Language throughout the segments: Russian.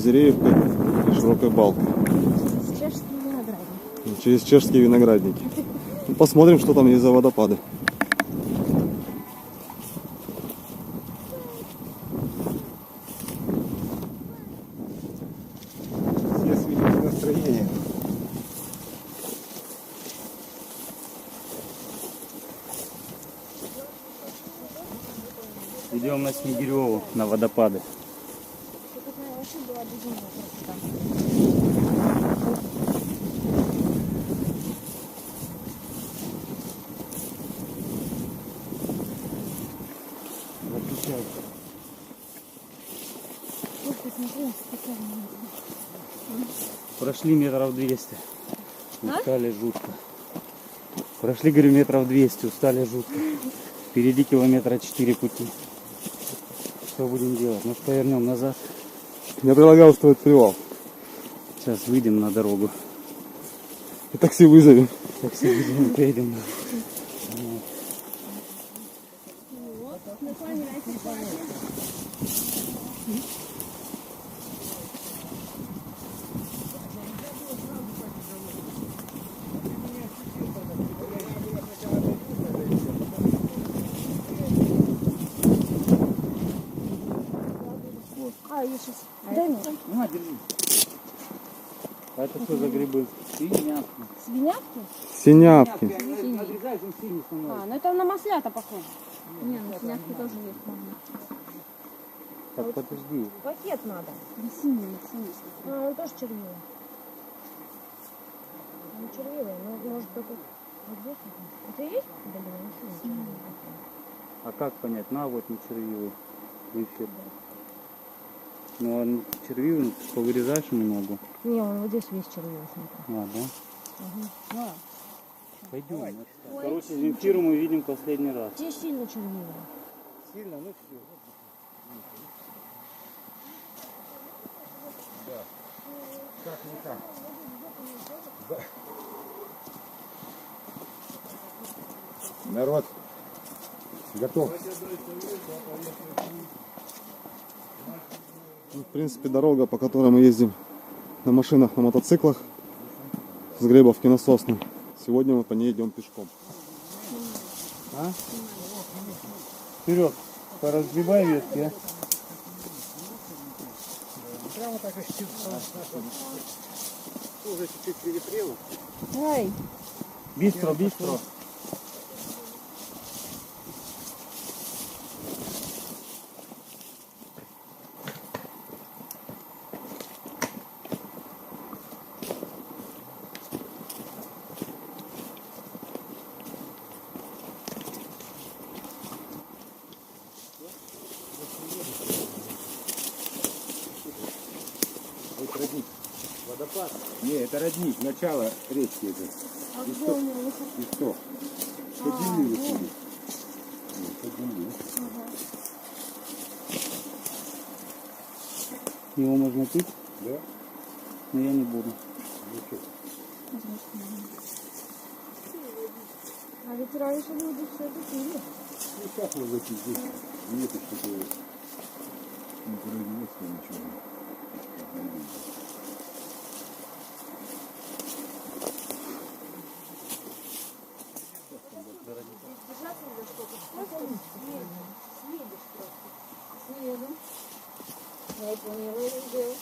Лазиреевкой и Широкой Балкой. Чешские виноградники. Через чешские виноградники. Ну, посмотрим, что там есть за водопады. Все сменили настроение. Идем на Снегиреву, на водопады. Прошли метров 200. Устали жутко. Прошли, говорю, метров 200, устали жутко. Впереди километра 4 пути. Что будем делать? Может, повернем назад? Я предлагал устроить привал. Сейчас выйдем на дорогу. И такси вызовем. Такси выйдем, поедем. Я сейчас. Дай мне. На, держи. А это что за грибы? Свинявки. Свинявки? Синявки. Надрезай, он синий становится. Ну это на маслята похоже. Не, ну свинявки тоже есть, можно. Так, подожди. Пакет надо. Синий. Он тоже червивый. Он червивый, но может только вот здесь. Это есть? Блин, А как понять? На, вот не червивый. Эфир. Ну, он червивый, повырезаешь ему ногу. Не, он вот здесь весь червивый, смотри. А, да? Ага. Пойдем. Короче, Земфиру мы видим последний раз. Здесь сильно червивый. Сильно, ну все. Да. Как не так. Да. Народ готов. Ну, в принципе, дорога, по которой мы ездим на машинах, на мотоциклах с Гребовки на Сосны. Сегодня мы по ней идем пешком. А? Вперед, поразгребай ветки, а? Прямо так и уже чуть-чуть перепрело. Ай, Быстро, быстро. Это родник. Водопад? Не, это родник, начало речки это. Исток. Под землей выходит. Под землей. Его можно пить, Да? но я не буду. Ну что? а ведь раньше люди все это пили. Ну сейчас можно пить здесь. Нет что-то не производства ничего. Я и поняла, я сделала.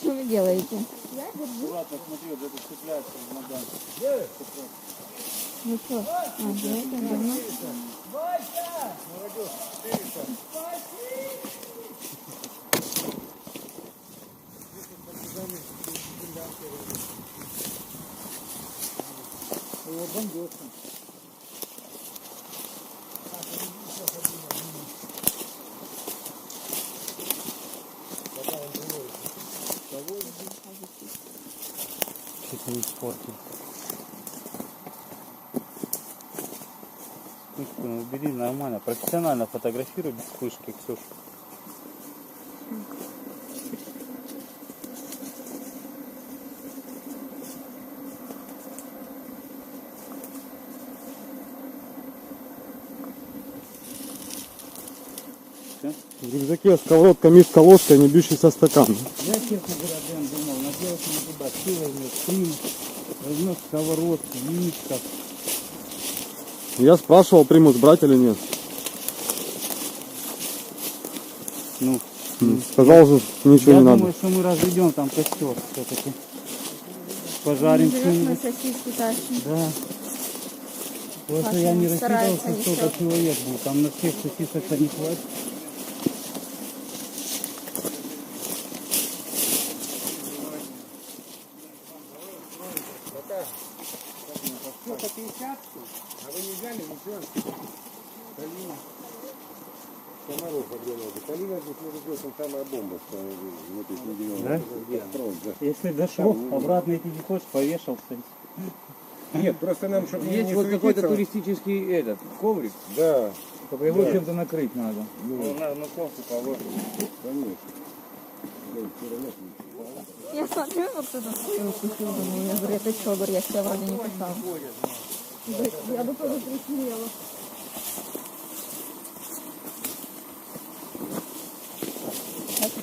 Что вы делаете? Я держу. Ладно, смотри, вот это цепляется в ногах. Ну что? Да, это давно. Чуть не испортил. Вспышку убери нормально. Профессионально фотографируй без вспышки, Ксюша. а? В рюкзаке сковородка, миска, ложка и не бьющийся стакан. Я, честно говоря, Дэн, думал, наделать мне туда, ты возьмешь крем, возьмешь сковородку, миска. Я спрашивал, примус брать или нет. Ну, Сказал же, ничего я не думаю, надо. что мы разведем там костер все-таки. Пожарим Берешь на что-нибудь. сосиски тащим. Да. Просто Паша я не старается рассчитывал, что еще. столько человек будет. Там на всех сосисок-то не хватит. Сколько 50? А вы не взяли ничего? Калина. Комаров объявляли. Калина здесь, между прочим, самая бомба, что в этой книге. Да? Да. Если дошел, обратно идти не хочешь, повешался. Нет, просто нам, чтобы Есть не вот какой-то суетиться. туристический этот коврик, Да, только его чем-то накрыть надо. На кофе положим. конечно. Я смотрю, вот это свою купил, думаю, я говорю, это что, говорю, я себя вроде не писала. Я бы тоже присмеяла.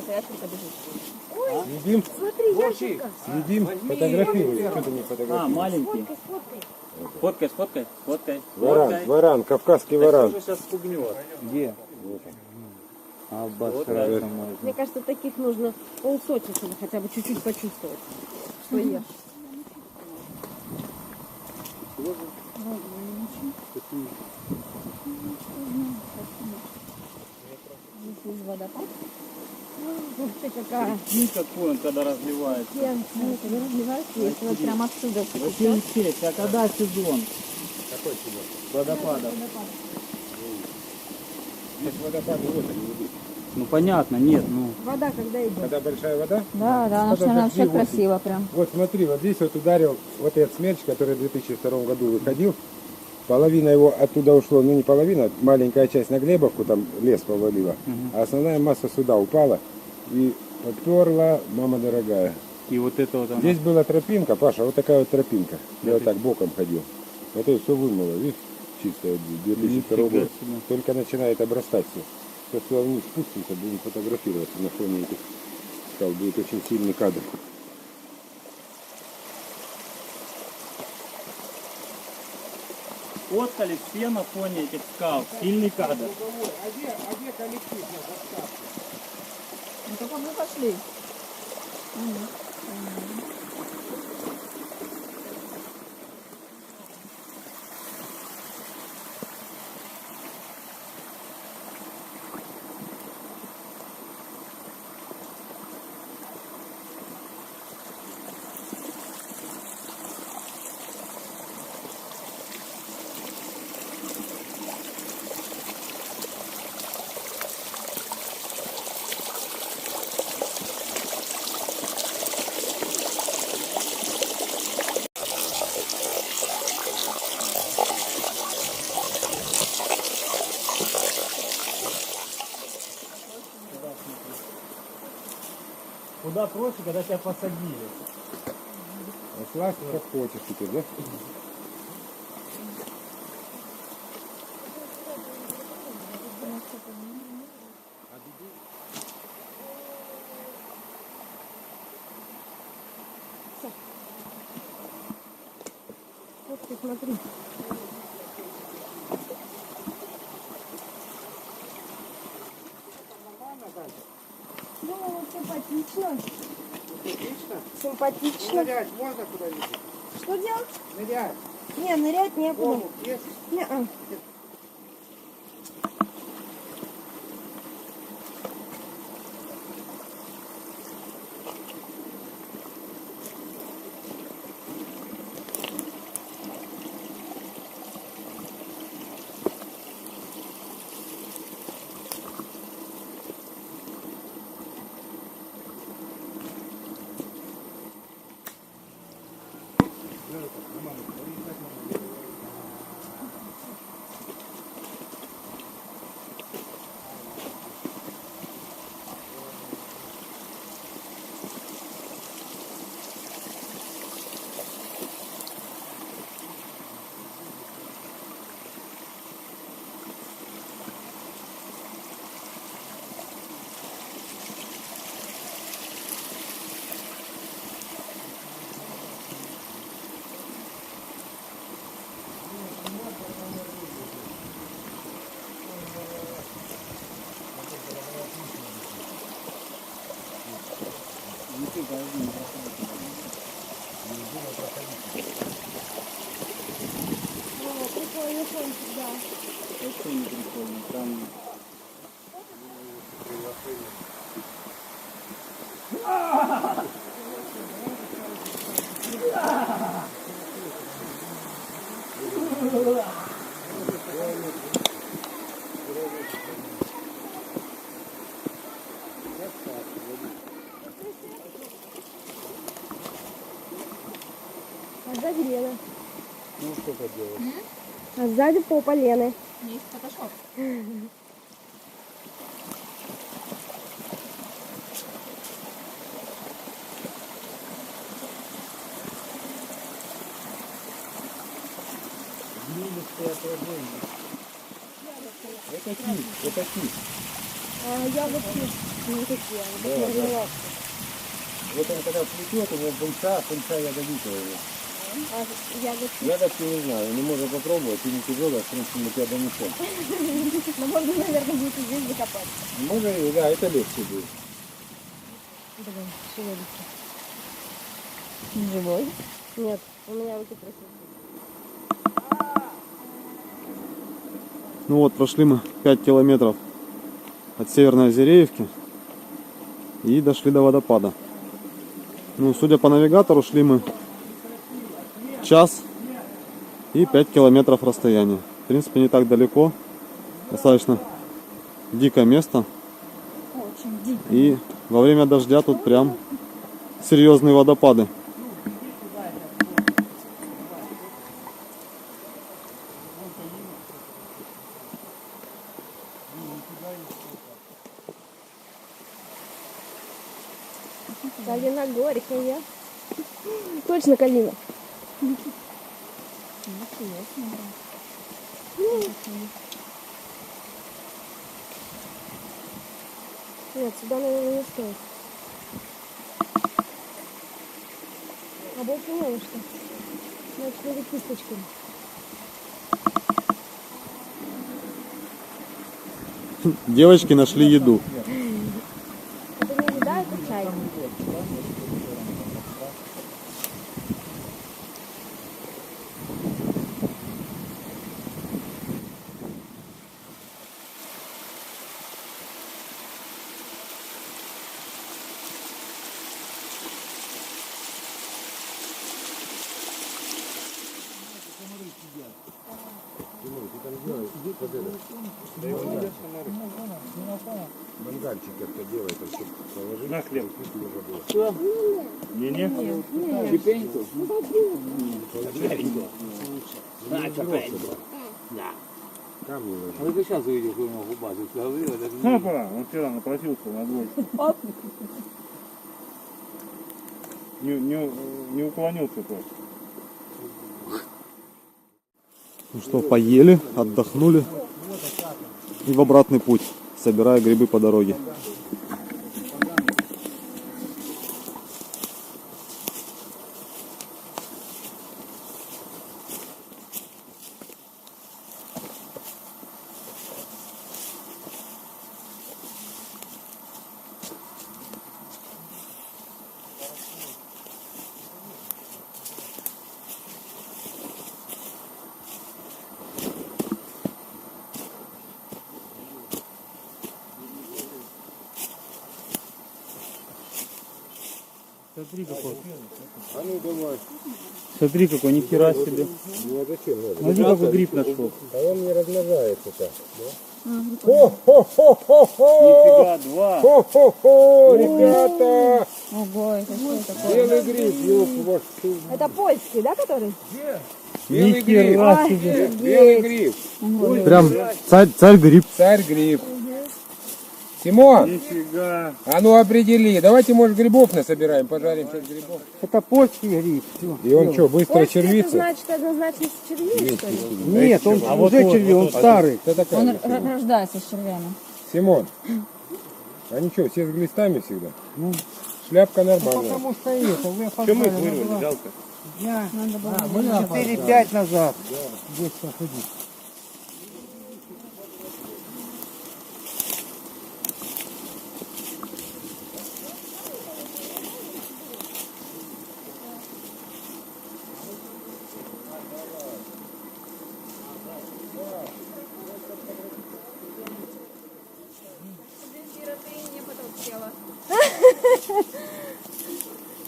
Ящерка бежит. Едим, Смотри, ящерка. едим, фотографируем. Что ты не фотографируешь? Маленький. Фоткай, Фоткай. Варан, кавказский варан. Сейчас спугнет. Где? Мне кажется, таких нужно полсотни, чтобы хотя бы чуть-чуть почувствовать, что ешь. Здесь водопад. Ух ты, какая. Видишь, какой он, когда разливается. Когда разливается, если вот прям отсюда. Вообще сеть, а когда сезон? Какой сезон? Водопада. Здесь водопады вот они идут. Ну понятно, нет, ну. Вода когда идет? Когда большая вода, Да, да, она же, наверное, вообще красиво прям. вот смотри, вот здесь вот ударил вот этот смерч, который в 2002 году выходил. Половина его оттуда ушло, ну не половина, маленькая часть на Глебовку, там лес повалила. А основная масса сюда упала и подперла, мама дорогая. И вот это вот оно. Здесь была тропинка, Паша, вот такая вот тропинка. Я вот так боком ходил. Вот это все вымыло, видишь, чистое 2002 Нифига год. себе. Только начинает обрастать все. Сейчас сюда вниз спустимся, будем фотографироваться на фоне этих скал. Будет очень сильный кадр. Фоткались все на фоне этих скал. Сильный кадр. А где коллектив на Ну только мы пошли. Куда проще, когда тебя посадили. Слазь как хочешь теперь, да? Вот ты смотри. Ну, симпатично. Симпатично. Нырять можно куда-нибудь? Что делать? Нырять. Не, нырять некуда. Омут есть? Не-а. Прикольный фончик, да. Вообще не прикольно. Там А сзади Лена. Ну что поделать? А сзади попа Лены. Есть фотошоп. Это кис. А яблоки не такие, мармелад. Вот он когда плетет, у него пунца ядовитого. А ягодки. Ягодки не знаю, не можно попробовать, и не тяжело, в принципе, мы тебя донесем. Но можно, наверное, будет и здесь закопать. Можно, да, это легче будет. Блин, шевелится. Живой? Нет, у меня руки трясутся. Ну вот, прошли мы 5 километров от Северной Озереевки и дошли до водопада. Ну, судя по навигатору, шли мы час и 5 километров расстояния. В принципе, не так далеко. Достаточно дикое место. Очень дико. И во время дождя тут прям серьезные водопады. Калина горькая. Точно калина. Нет, сюда, наверное, не стоит. А больше не на что. Значит, надо кисточками. Девочки нашли еду. Это не еда, это чай. Мангальчик как-то делает, а чтобы положить. на хлеб. Можно было. Не-не. Чепеньку. Камни ложить. А ты сейчас увидел, что у него губа. Ты что говорил, это не... Опа, он вчера напросился на двойку. Не уклонился просто. Ну что, поели, отдохнули и в обратный путь, собирая грибы по дороге. Смотри какой. А ну давай. Смотри какой, ни хера себе. Ну а зачем надо? Смотри какой гриб нашел. А он не размножается так. Хо-хо-хо-хо-хо! Нифига, два. Хо-хо-хо, ребята! Ого, это что такое? Белый гриб, ёб вашу. Это польский, да, который? Белый гриб. Нихера себе. Белый гриб. Прям царь гриб. Царь гриб. Тимон, Нифига. а ну определи. Давайте, может, грибов насобираем, пожарим сейчас грибов. Это польский гриб. Всё. И он что, быстро Польский, это червится? значит однозначно с червей, что ли? Нет, он уже червивый, он старый. Кто такая? Он Симон? рождается с червями. Симон. А ничего, все с глистами всегда. Шляпка нормальная. Что мы их вырвали, жалко. Надо было 4-5 назад. Здесь походить.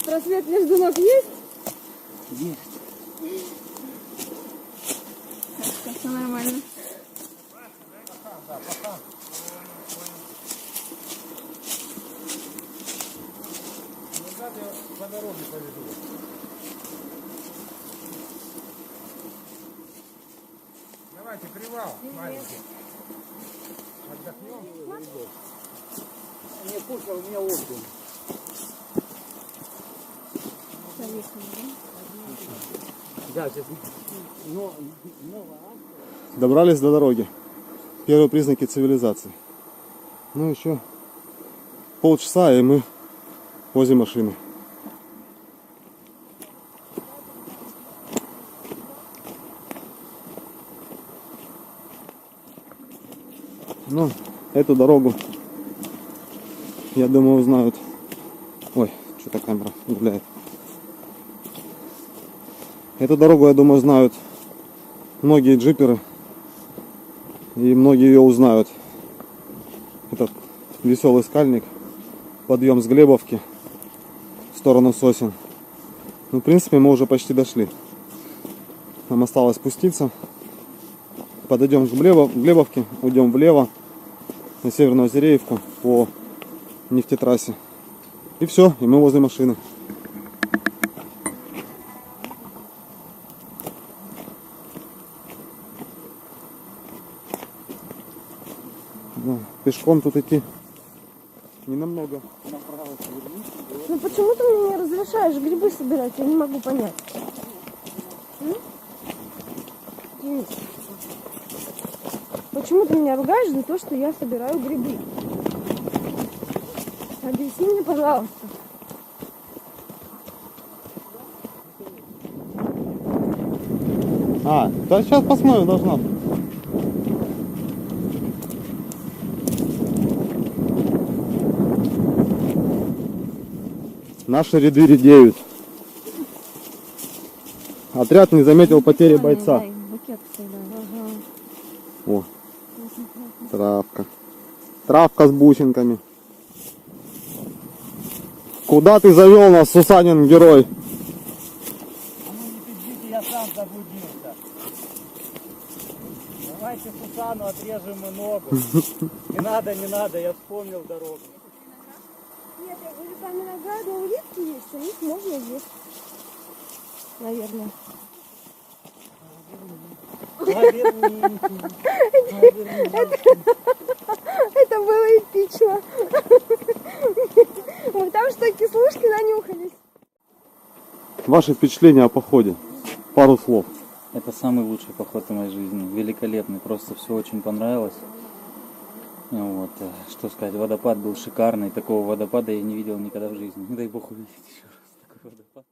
Просвет между ног есть? Есть. Все нормально. По дороге повезу. Давайте привал маленький. Отдохнем. Не, слушай, у меня отдых. Да, сейчас. Добрались до дороги. Первые признаки цивилизации. Ну еще полчаса, и мы возле машины. Ну, эту дорогу, я думаю, узнают. Ой, что-то камера гуляет. Эту дорогу, я думаю, знают многие джиперы. И многие ее узнают. Этот веселый скальник. Подъем с Глебовки в сторону сосен. Ну, в принципе, мы уже почти дошли. Нам осталось спуститься. Подойдем к Глебовке, уйдем влево на Северную Озереевку по нефтетрассе. И все, и мы возле машины. Да, пешком тут идти не намного. Ну почему ты мне не разрешаешь грибы собирать? Я не могу понять. Денис, почему ты меня ругаешь за то, что я собираю грибы? Объясни мне, пожалуйста. Да сейчас посмотрим, должна быть. Наши ряды редеют. Отряд не заметил потери бойца. О, травка. Травка с бусинками. Куда ты завел нас, Сусанин герой? Я сам заблудился. Давайте Сусану отрежем и ногу. Не надо, я вспомнил дорогу. Нет, я говорю, там виноградные улитки есть, а их можно есть. Наверное. Это было эпично. Мы там что, кислушки нанюхались? Ваши впечатления о походе? Пару слов. Это самый лучший поход в моей жизни. Великолепный. Просто все очень понравилось. Вот. Что сказать, водопад был шикарный. Такого водопада я не видел никогда в жизни. Не дай бог увидеть еще раз такой водопад.